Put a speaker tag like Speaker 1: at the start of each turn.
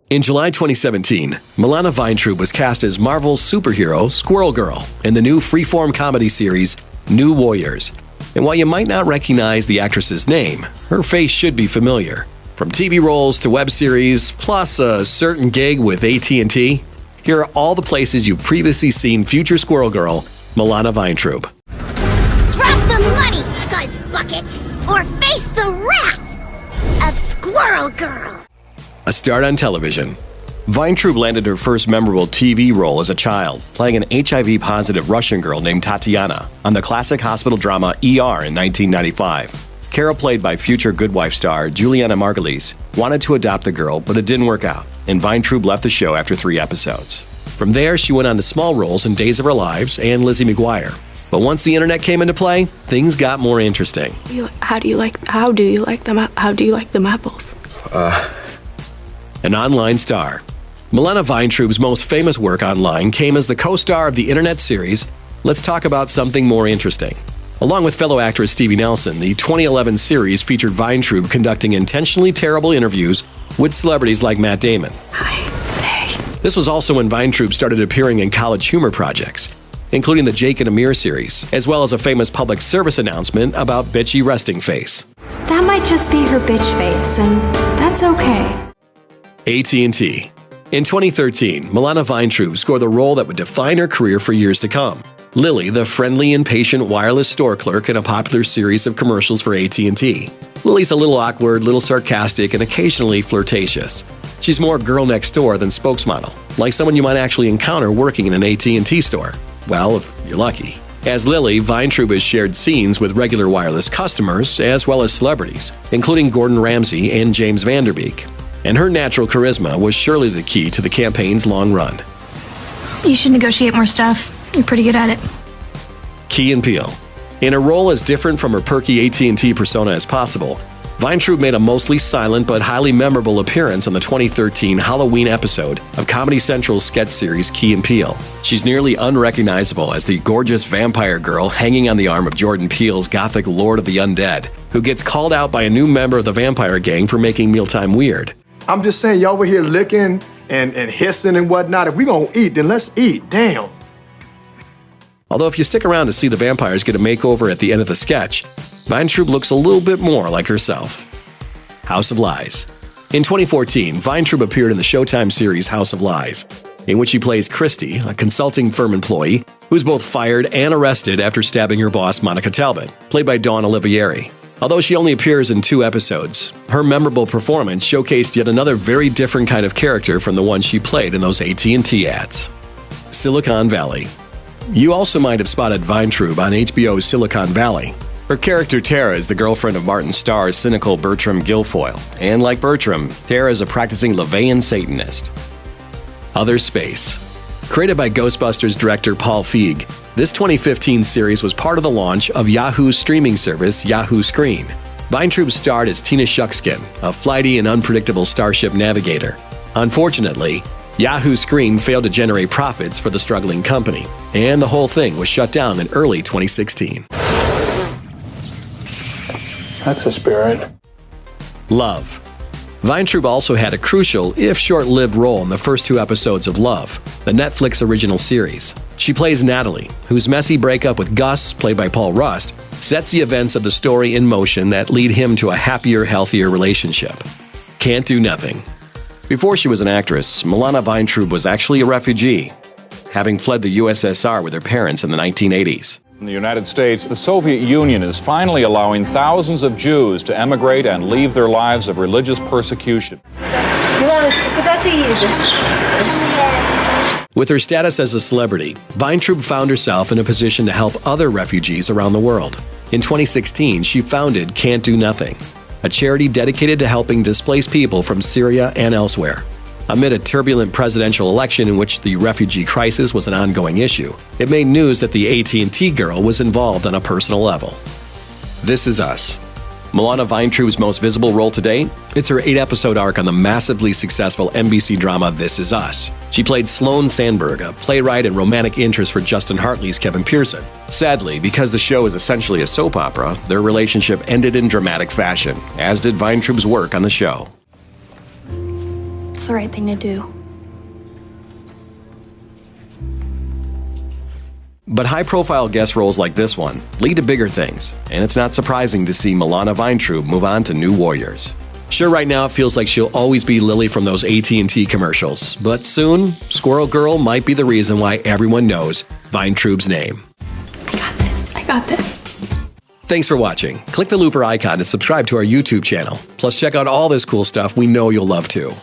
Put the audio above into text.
Speaker 1: In July 2017, Milana Vayntrub was cast as Marvel's superhero Squirrel Girl in the new freeform comedy series New Warriors. And while you might not recognize the actress's name, her face should be familiar. From TV roles to web series, plus a certain gig with AT&T, here are all the places you've previously seen future Squirrel Girl, Milana Vayntrub.
Speaker 2: Drop the money, scuzz bucket, or face the wrath of Squirrel Girl.
Speaker 1: A start on television. Vayntrub landed her first memorable TV role as a child, playing an HIV-positive Russian girl named Tatiana on the classic hospital drama ER in 1995. Carol, played by future Good Wife star Juliana Margulies, wanted to adopt the girl, but it didn't work out, and Vayntrub left the show after 3 episodes. From there, she went on to small roles in Days of Our Lives and Lizzie McGuire. But once the internet came into play, things got more interesting.
Speaker 3: How do you like them apples?
Speaker 1: An online star. Milana Vayntrub's most famous work online came as the co-star of the internet series Let's Talk About Something More Interesting. Along with fellow actress Stevie Nelson, the 2011 series featured Vayntrub conducting intentionally terrible interviews with celebrities like Matt Damon.
Speaker 3: Hi. Hey.
Speaker 1: This was also when Vayntrub started appearing in college humor projects, including the Jake and Amir series, as well as a famous public service announcement about bitchy resting face.
Speaker 4: That might just be her bitch face, and that's okay.
Speaker 1: AT&T. In 2013, Milana Vayntrub scored the role that would define her career for years to come. Lily, the friendly and patient wireless store clerk in a popular series of commercials for AT&T. Lily's a little awkward, little sarcastic, and occasionally flirtatious. She's more girl next door than spokesmodel, like someone you might actually encounter working in an AT&T store. Well, if you're lucky. As Lily, Vayntrub has shared scenes with regular wireless customers as well as celebrities, including Gordon Ramsay and James Van Der Beek. And her natural charisma was surely the key to the campaign's long run.
Speaker 5: You should negotiate more stuff. You're pretty good at it.
Speaker 1: Key and Peele. In a role as different from her perky AT&T persona as possible, Vayntrub made a mostly silent but highly memorable appearance on the 2013 Halloween episode of Comedy Central's sketch series Key and Peele. She's nearly unrecognizable as the gorgeous vampire girl hanging on the arm of Jordan Peele's gothic Lord of the Undead, who gets called out by a new member of the vampire gang for making mealtime weird.
Speaker 6: I'm just saying, y'all were here licking and hissing and whatnot. If we gonna eat, then let's eat. Damn.
Speaker 1: Although if you stick around to see the vampires get a makeover at the end of the sketch, Vayntrub looks a little bit more like herself. House of Lies. In 2014, Vayntrub appeared in the Showtime series House of Lies, in which she plays Christy, a consulting firm employee who's both fired and arrested after stabbing her boss Monica Talbot, played by Dawn Olivieri. Although she only appears in 2 episodes, her memorable performance showcased yet another very different kind of character from the one she played in those AT&T ads. Silicon Valley. You also might have spotted Vayntrub on HBO's Silicon Valley. Her character Tara is the girlfriend of Martin Starr's cynical Bertram Guilfoyle, and like Bertram, Tara is a practicing LaVeyan Satanist. Other Space. Created by Ghostbusters director Paul Feig, this 2015 series was part of the launch of Yahoo's streaming service Yahoo Screen. Vayntrub starred as Tina Shuckskin, a flighty and unpredictable starship navigator. Unfortunately, Yahoo Screen failed to generate profits for the struggling company, and the whole thing was shut down in early 2016.
Speaker 6: That's a spirit.
Speaker 1: Love. Vayntrub also had a crucial, if short-lived, role in the first 2 episodes of Love, the Netflix original series. She plays Natalie, whose messy breakup with Gus, played by Paul Rust, sets the events of the story in motion that lead him to a happier, healthier relationship. Can't Do Nothing. Before she was an actress, Milana Vayntrub was actually a refugee, having fled the USSR with her parents in the 1980s.
Speaker 7: In the United States, the Soviet Union is finally allowing thousands of Jews to emigrate and leave their lives of religious persecution.
Speaker 1: With her status as a celebrity, Vayntrub found herself in a position to help other refugees around the world. In 2016, she founded Can't Do Nothing, a charity dedicated to helping displaced people from Syria and elsewhere. Amid a turbulent presidential election in which the refugee crisis was an ongoing issue, it made news that the AT&T girl was involved on a personal level. This Is Us. Milana Vayntrub's most visible role to date? It's her 8-episode arc on the massively successful NBC drama This Is Us. She played Sloane Sandberg, a playwright and romantic interest for Justin Hartley's Kevin Pearson. Sadly, because the show is essentially a soap opera, their relationship ended in dramatic fashion, as did Vayntrub's work on the show.
Speaker 4: It's the right thing to do.
Speaker 1: But high-profile guest roles like this one lead to bigger things, and it's not surprising to see Milana Vayntrub move on to new warriors. Sure, right now it feels like she'll always be Lily from those AT&T commercials, but soon, Squirrel Girl might be the reason why everyone knows Vayntrub's name.
Speaker 4: I got this. I got this.
Speaker 1: Thanks for watching. Click the looper icon to subscribe to our YouTube channel. Plus, check out all this cool stuff we know you'll love too.